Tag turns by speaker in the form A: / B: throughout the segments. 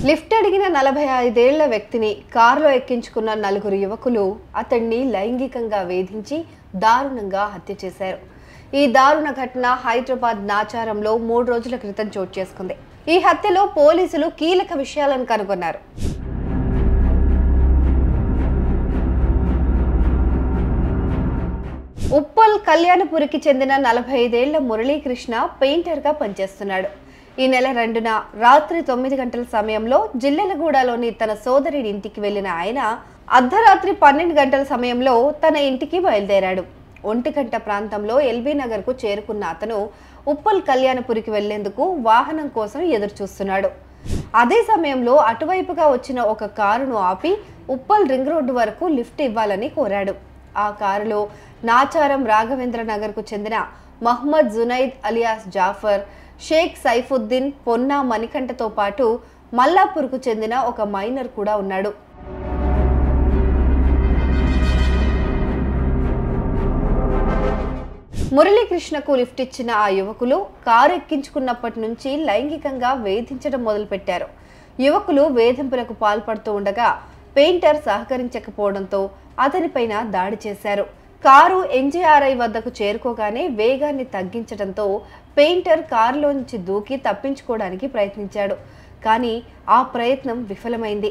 A: Lift అడిగిన 45 ఏళ్ల వ్యక్తిని కారులో ఎక్కించుకున్న నలుగురు యువకులు అతన్ని లైంగికంగా వేధించి దారుణంగా హత్య చేశారు. ఈ దారుణ ఘటన హైదరాబాద్ నాచారంలో 3 రోజుల క్రితం చోటు చేసుకుంది. ఈ హత్యలో పోలీసులు కీలక విషయాలను కనుగొన్నారు. ఉప్పల్ కళ్యాణపురికి చెందిన 45 ఏళ్ల మురళీకృష్ణ పెయింటర్గా పనిచేస్తున్నాడు. ఈ నెల 2న రాత్రి 9 గంటల సమయంలో జిల్లెలగూడలోని తన సోదరి ఇంటికి వెళ్లిన ఆయన అర్ధరాత్రి 12 గంటల సమయంలో తన ఇంటికి బయలుదేరాడు. 1 గంట ప్రాంతంలో ఎల్బీ నగర్కు చేరుకున్న అతను ఉప్పల్ కళ్యాణపురికి వెళ్లేందుకు వాహనం కోసం ఎదురు చూస్తున్నాడు. అదే సమయంలో అటువైపుగా వచ్చిన ఒక కారును ఆపి ఉప్పల్ రింగ్ రోడ్డు వరకు లిఫ్ట్ ఇవ్వాలని కోరాడు. ఆ కారులో నాచారం రాఘవేంద్ర నగర్కు చెందిన మహమ్మద్ జునైద్ అలియాస్ జాఫర్, షేక్ సైఫుద్దీన్, పొన్నా మణికంఠతో పాటు మల్లాపూర్కు చెందిన ఒక మైనర్ కూడా ఉన్నాడు. మురళీకృష్ణకు లిఫ్ట్ ఇచ్చిన ఆ యువకులు కారు ఎక్కించుకున్నప్పటి నుంచి లైంగికంగా వేధించడం మొదలుపెట్టారు. యువకులు వేధింపులకు పాల్పడుతూ ఉండగా పెయింటర్ సహకరించకపోవడంతో అతనిపైన దాడి చేశారు. కారు ఎన్జీఆర్ఐ వద్దకు చేరుకోగానే వేగాన్ని తగ్గించడంతో పెయింటర్ కారులో నుంచి దూకి తప్పించుకోవడానికి ప్రయత్నించాడు. కానీ ఆ ప్రయత్నం విఫలమైంది.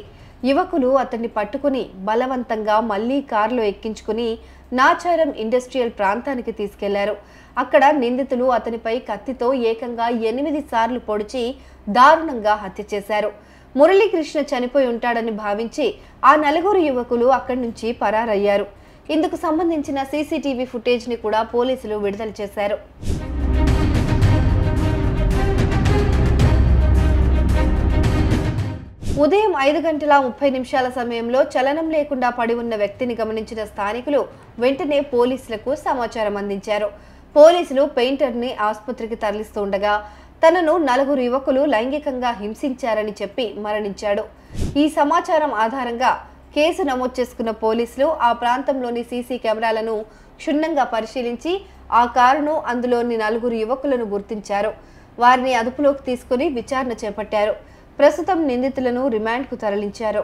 A: యువకులు అతన్ని పట్టుకుని బలవంతంగా మళ్లీ కారులో ఎక్కించుకుని నాచారం ఇండస్ట్రియల్ ప్రాంతానికి తీసుకెళ్లారు. అక్కడ నిందితులు అతనిపై కత్తితో ఏకంగా 8 సార్లు పొడిచి దారుణంగా హత్య చేశారు. మురళీకృష్ణ చనిపోయి ఉంటాడని భావించి ఆ నలుగురు యువకులు అక్కడి నుంచి పరారయ్యారు. ఇందుకు సంబంధించిన సీసీటీవీ ఫుటేజ్ ని కూడా పోలీసులు విడుదల చేశారు. ఉదయం 5:30 సమయంలో చలనం లేకుండా పడి ఉన్న వ్యక్తిని గమనించిన స్థానికులు వెంటనే పోలీసులకు సమాచారం అందించారు. పోలీసులు పెయింటర్ని ఆసుపత్రికి తరలిస్తుండగా తనను 4 యువకులు లైంగికంగా హింసించారని చెప్పి మరణించాడు. ఈ సమాచారం ఆధారంగా కేసు నమోదు చేసుకున్న పోలీసులు ఆ ప్రాంతంలోని సీసీ కెమెరాలను క్షుణ్ణంగా పరిశీలించి ఆ కారును, అందులోని 4 యువకులను గుర్తించారు. వారిని అదుపులోకి తీసుకుని విచారణ చేపట్టారు. ప్రస్తుతం నిందితులను రిమాండ్కు తరలించారు.